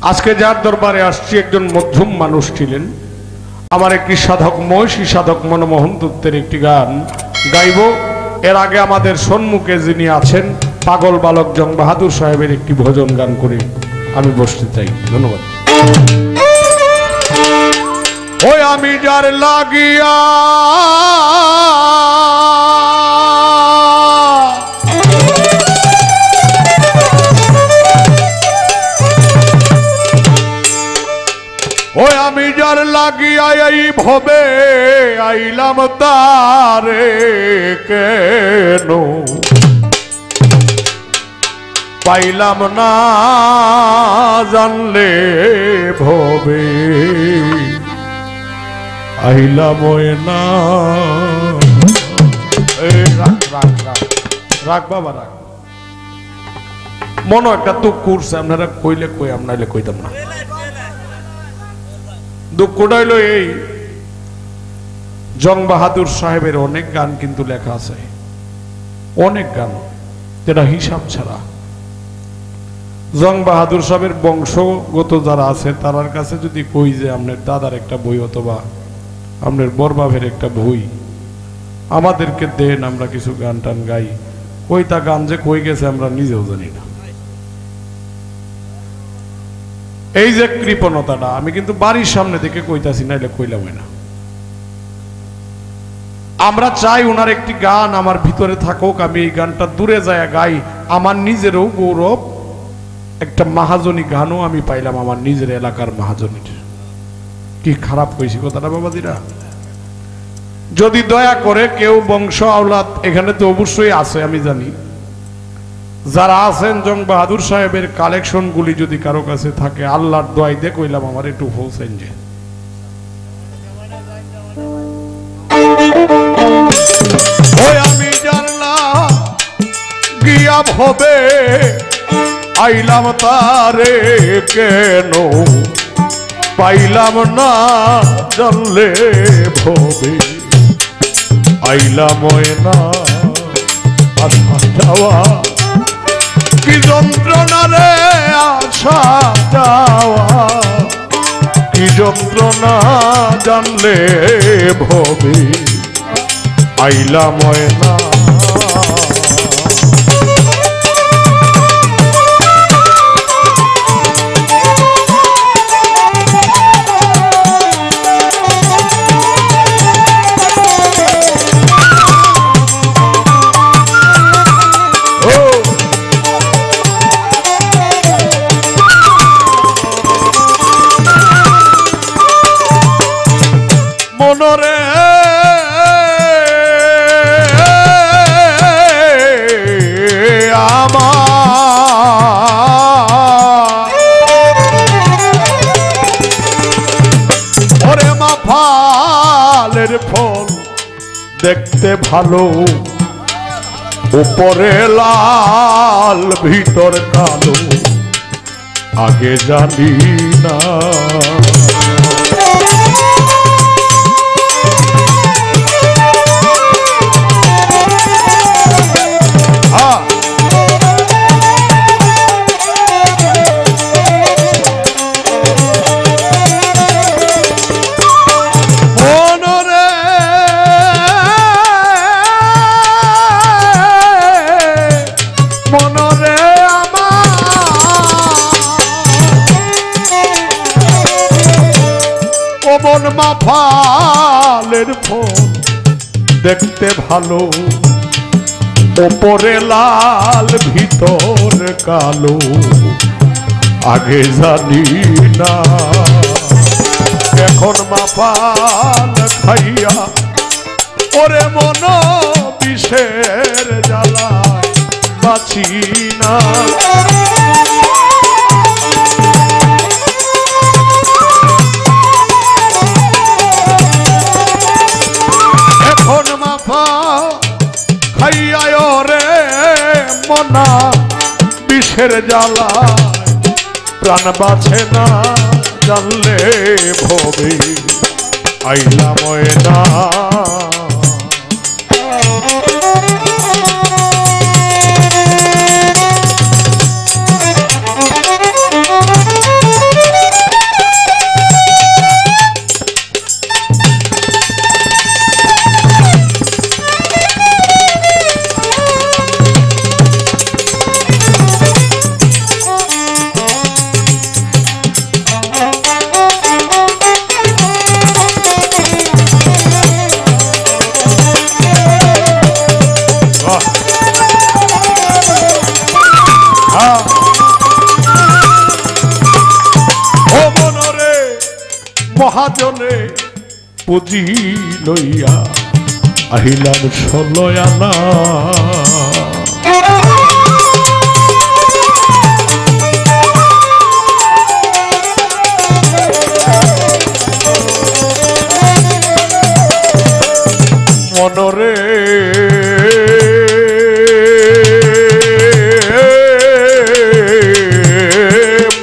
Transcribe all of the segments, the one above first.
আজকে যার দরবারে আসছি একজন মধ্যম মানুষ ছিলেন। আমার একটি সাধক মহিষী সাধক মনমোহন দত্তের একটি গান গাইব। এর আগে আমাদের সম্মুখে যিনি আছেন পাগল বালক জং বাহাদুর সাহেবের একটি ভজন গান করে আমি বসতে চাই। ধন্যবাদ। ওই আমি যার লাগিয়া ওই আমি যার লাগিয়া এই ভবে আইলাম তারে কেন পাইলাম না জানলে ভবে আইলাম না। রাখ রাখ রাখ রাখ বাবা রাখ। মনে একটা তো করছে আপনারা কইলে কই আপনাইলে কইতাম না। দুঃখটা হইল এই, জং বাহাদুর সাহেবের অনেক গান কিন্তু লেখা আছে, অনেক গান যেটা হিসাব ছাড়া। জং বাহাদুর সাহেবের বংশগত যারা আছে তার কাছে যদি কই যে আপনার দাদার একটা বই অথবা আপনার বরবাবের একটা বই আমাদেরকে দেন, আমরা কিছু গান টান গাই, ওই তা গান যে কই গেছে আমরা নিজেও জানি না। এই যে কৃপণতাটা আমি কিন্তু বাড়ির সামনে থেকে কইতাছি না, এটা কইলাম না। আমরা চাই ওনার একটি গান আমার ভিতরে থাকুক, আমি এই গানটা দূরে যায় গাই। আমার নিজেরও গৌরব, একটা মাহাজনী গানও আমি পাইলাম আমার নিজের এলাকার মাহাজনীর। কি খারাপ কইছি কথাটা বাবাজিরা? যদি দয়া করে কেউ বংশ আওলাদ এখানে তো অবশ্যই আছে আমি জানি, যারা আছেন জং বাহাদুর সাহেবের কালেকশন গুলি যদি কারো কাছে থাকে আল্লাহর দোয়াই দিয়ে কইলাম আমার একটু পৌঁছেন যে। ওই আমি জানলাম গিয়া ভবে আইলাম তারে কেন পাইলাম না জানলে ভবে আইলাম না। আসা যাওয়া কি যন্ত্রণা রে, আসা যাওয়া কি যন্ত্রণা জানলে ভবে আইলাম না। মনরে ওরে মাফালের ফল দেখতে ভালো, উপরে লাল ভিতর কালো, আগে জানি না। মন মাফালের ফল দেখতে ভালো, ওপরে লাল ভিতর কালো, আগে জানি না। এখন মাফাল খাইয়া ওরে মন বিষের জ্বালায় বাঁচি না। মনা বিষের জ্বালা প্রাণ বাঁচে না জানলে ভবে আইলাম না। মহাজনে পুঁজি লইয়া আহিলাম 16 আনা। মনরে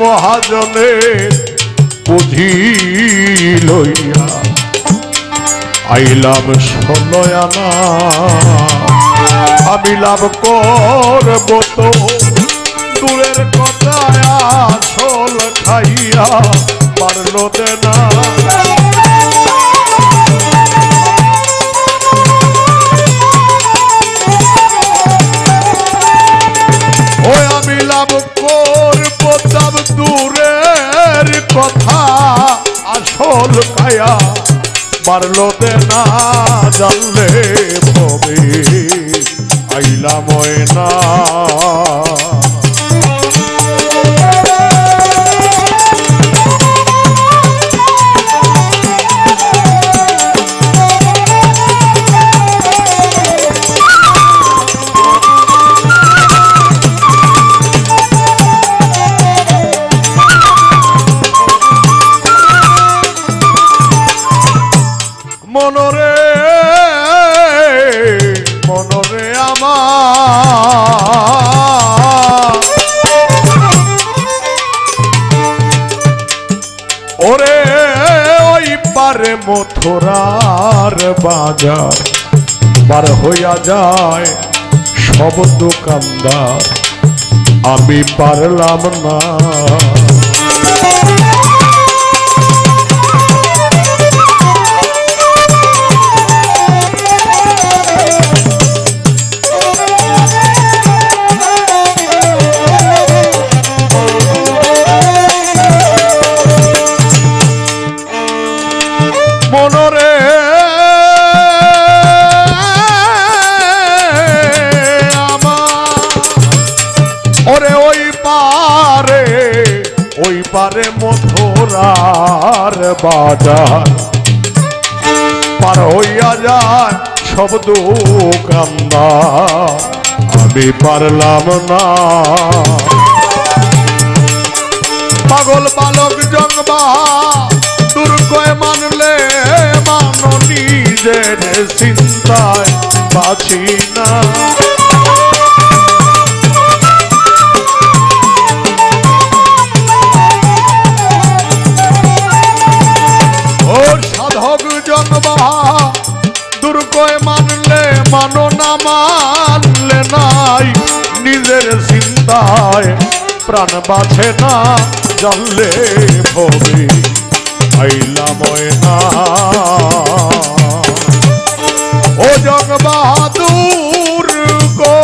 মহাজনে পুঁজি লইয়া আইলাম 16 আনা। আমি লাভ করব তো দূরের কথা, আসল খাইয়া পারল দেনা। ওই আমি লাভ করব তব দূরের কথা, আসল খায়া পারল দেনা। জানলে ভবে আইলা ময়না। মনরে মনরে আমার ওরে ওই পারে মথুরার বাজার পার হইয়া যায় সব দোকানদার, আমি পারলাম না। মনরে আমার ওরে ওই পারে মথুরার বাজার পার হইয়া যায় সব দোকানদার, আমি পারলাম না। পাগল বালক জন্মা দুর্গয় মানলে মানো নিজের চিন্তায় বাঁচি না। ও সাধক জন্মা দুর্গয় মানলে মানো না, মানলে নাই নিজের চিন্তায় প্রাণ বাঁচে না। জানলে ভবে আইলা ময়না। ও জগ বাহাদুর গো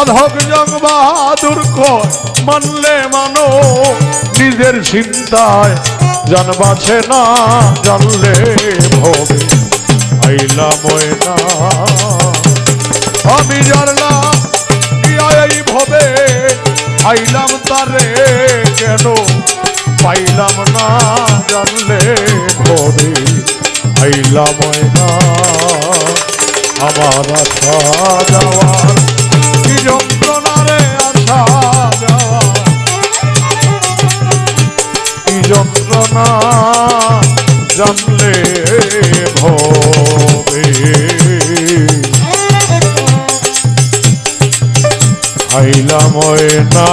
সাধক জং বাহাদুর কয় মানলে মানো নিজের চিন্তায় জানবাছে না জানলে ভবে আইলা ময়না আমি জানলাম এই ভবে আইলাম তারে কেন পাইলাম না জানলে ভবে আইলা ময়না আমার আশা যাওয়ার কি যন্ত্রণা রে আশা যাওয়ার কি যন্ত্রণা জানলে ভবে আইলা ময়না